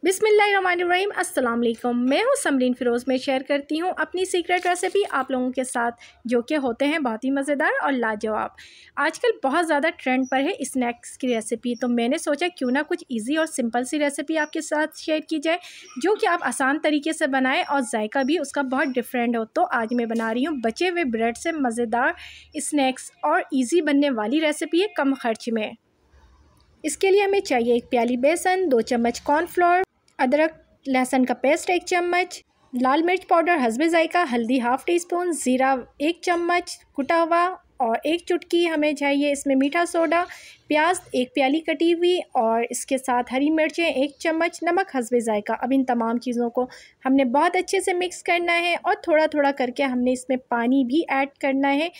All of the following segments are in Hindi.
बिस्मिल्लाहिर्रहमानिर्रहीम अस्सलाम वालेकुम। मैं हूँ समरीन फ़िरोज़ में शेयर करती हूँ अपनी सीक्रेट रेसिपी आप लोगों के साथ, जो कि होते हैं बहुत ही मज़ेदार और लाजवाब। आजकल बहुत ज़्यादा ट्रेंड पर है स्नैक्स की रेसिपी, तो मैंने सोचा क्यों ना कुछ इजी और सिंपल सी रेसिपी आपके साथ शेयर की जाए, जो कि आप आसान तरीके से बनाएँ और जायका भी उसका बहुत डिफरेंट हो। तो आज मैं बना रही हूँ बचे हुए ब्रेड से मज़ेदार स्नैक्स और ईज़ी बनने वाली रेसिपी है कम ख़र्च में। इसके लिए हमें चाहिए 1 प्याली बेसन, 2 चम्मच कॉर्नफ्लोर, अदरक लहसुन का पेस्ट 1 चम्मच, लाल मिर्च पाउडर हस्बे जायका, हल्दी हाफ़ टी स्पून, ज़ीरा 1 चम्मच कुटा हुआ और 1 चुटकी हमें चाहिए इसमें मीठा सोडा, प्याज 1 प्याली कटी हुई और इसके साथ हरी मिर्चें 1 चम्मच, नमक हस्बे जायका। अब इन तमाम चीज़ों को हमने बहुत अच्छे से मिक्स करना है और थोड़ा थोड़ा करके हमने इसमें पानी भी ऐड करना है।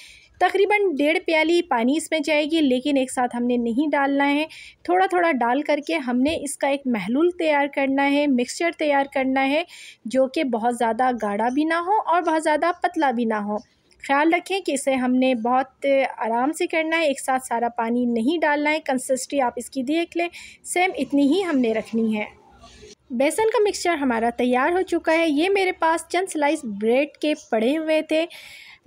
तकरीबन 1.5 प्याली पानी इसमें जाएगी, लेकिन एक साथ हमने नहीं डालना है। थोड़ा थोड़ा डाल करके हमने इसका एक महलूल तैयार करना है, मिक्सचर तैयार करना है, जो कि बहुत ज़्यादा गाढ़ा भी ना हो और बहुत ज़्यादा पतला भी ना हो। ख़्याल रखें कि इसे हमने बहुत आराम से करना है, एक साथ सारा पानी नहीं डालना है। कंसिस्टेंसी आप इसकी देख लें, सेम इतनी ही हमने रखनी है। बेसन का मिक्सचर हमारा तैयार हो चुका है। ये मेरे पास चंद स्लाइस ब्रेड के पड़े हुए थे,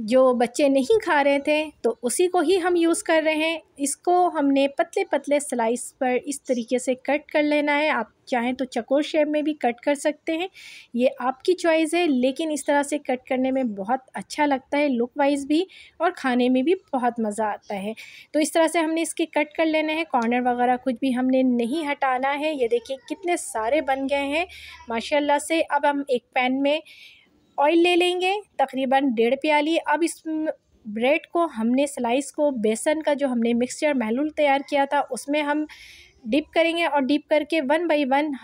जो बच्चे नहीं खा रहे थे, तो उसी को ही हम यूज़ कर रहे हैं। इसको हमने पतले पतले स्लाइस पर इस तरीके से कट कर लेना है। आप चाहें तो चकोर शेप में भी कट कर सकते हैं, ये आपकी चॉइस है, लेकिन इस तरह से कट करने में बहुत अच्छा लगता है लुक वाइज भी, और खाने में भी बहुत मज़ा आता है। तो इस तरह से हमने इसके कट कर लेने हैं, कॉर्नर वगैरह कुछ भी हमने नहीं हटाना है। ये देखिए कितने सारे बन गए हैं माशाल्लाह से। अब हम एक पैन में ऑयल ले लेंगे, तकरीबन 1.5 प्याली। अब इस ब्रेड को हमने स्लाइस को बेसन का जो हमने मिक्सचर महलूल तैयार किया था उसमें हम डिप करेंगे, और डिप करके 1 बाई 1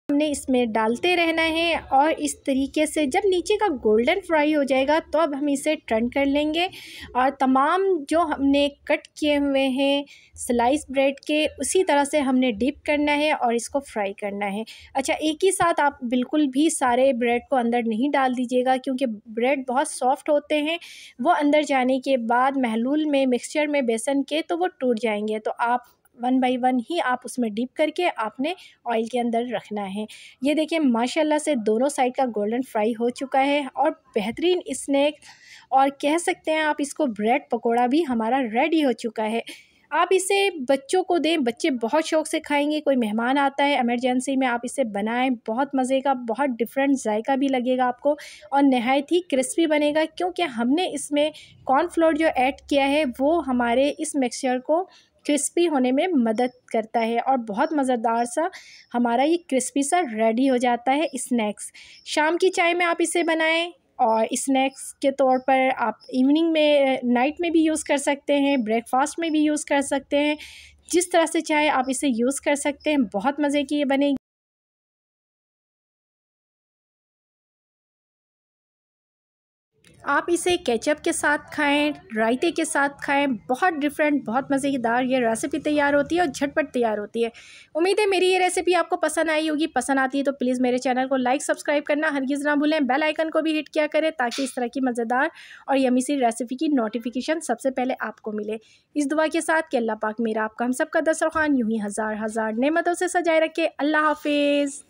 हमने इसमें डालते रहना है। और इस तरीके से जब नीचे का गोल्डन फ्राई हो जाएगा तो अब हम इसे टर्न कर लेंगे, और तमाम जो हमने कट किए हुए हैं स्लाइस ब्रेड के, उसी तरह से हमने डिप करना है और इसको फ्राई करना है। अच्छा, एक ही साथ आप बिल्कुल भी सारे ब्रेड को अंदर नहीं डाल दीजिएगा, क्योंकि ब्रेड बहुत सॉफ्ट होते हैं, वो अंदर जाने के बाद महलूल में मिक्सचर में बेसन के तो वो टूट जाएंगे। तो आप 1 बाई 1 ही आप उसमें डिप करके आपने ऑयल के अंदर रखना है। ये देखिए माशाल्लाह से दोनों साइड का गोल्डन फ्राई हो चुका है, और बेहतरीन स्नैक, और कह सकते हैं आप इसको ब्रेड पकोड़ा भी हमारा रेडी हो चुका है। आप इसे बच्चों को दें, बच्चे बहुत शौक़ से खाएंगे। कोई मेहमान आता है इमरजेंसी में, आप इसे बनाएं, बहुत मज़े का, बहुत डिफरेंट जायका भी लगेगा आपको, और नहायत ही क्रिस्पी बनेगा, क्योंकि हमने इसमें कॉर्नफ्लोर जो ऐड किया है वो हमारे इस मिक्सचर को क्रिस्पी होने में मदद करता है, और बहुत मज़ेदार सा हमारा ये क्रिस्पी सा रेडी हो जाता है स्नैक्स। शाम की चाय में आप इसे बनाएं, और स्नैक्स के तौर पर आप इवनिंग में, नाइट में भी यूज़ कर सकते हैं, ब्रेकफास्ट में भी यूज़ कर सकते हैं। जिस तरह से चाहे आप इसे यूज़ कर सकते हैं, बहुत मज़े की ये बनेगी। आप इसे केचप के साथ खाएं, रायते के साथ खाएं, बहुत डिफरेंट, बहुत मज़ेदार ये रेसिपी तैयार होती है और झटपट तैयार होती है। उम्मीद है मेरी ये रेसिपी आपको पसंद आई होगी। पसंद आती है तो प्लीज़ मेरे चैनल को लाइक सब्सक्राइब करना हरगिज़ ना भूलें। बेल आइकन को भी हिट किया करें, ताकि इस तरह की मज़ेदार और यमी सी रेसिपी की नोटिफिकेशन सबसे पहले आपको मिले। इस दुआ के साथ कि अल्लाह पाक मेरा आपका हम सबका दस्तरख़्वान यूँ ही हज़ार हज़ार नेमतों से सजाए रखे। अल्लाह हाफिज़।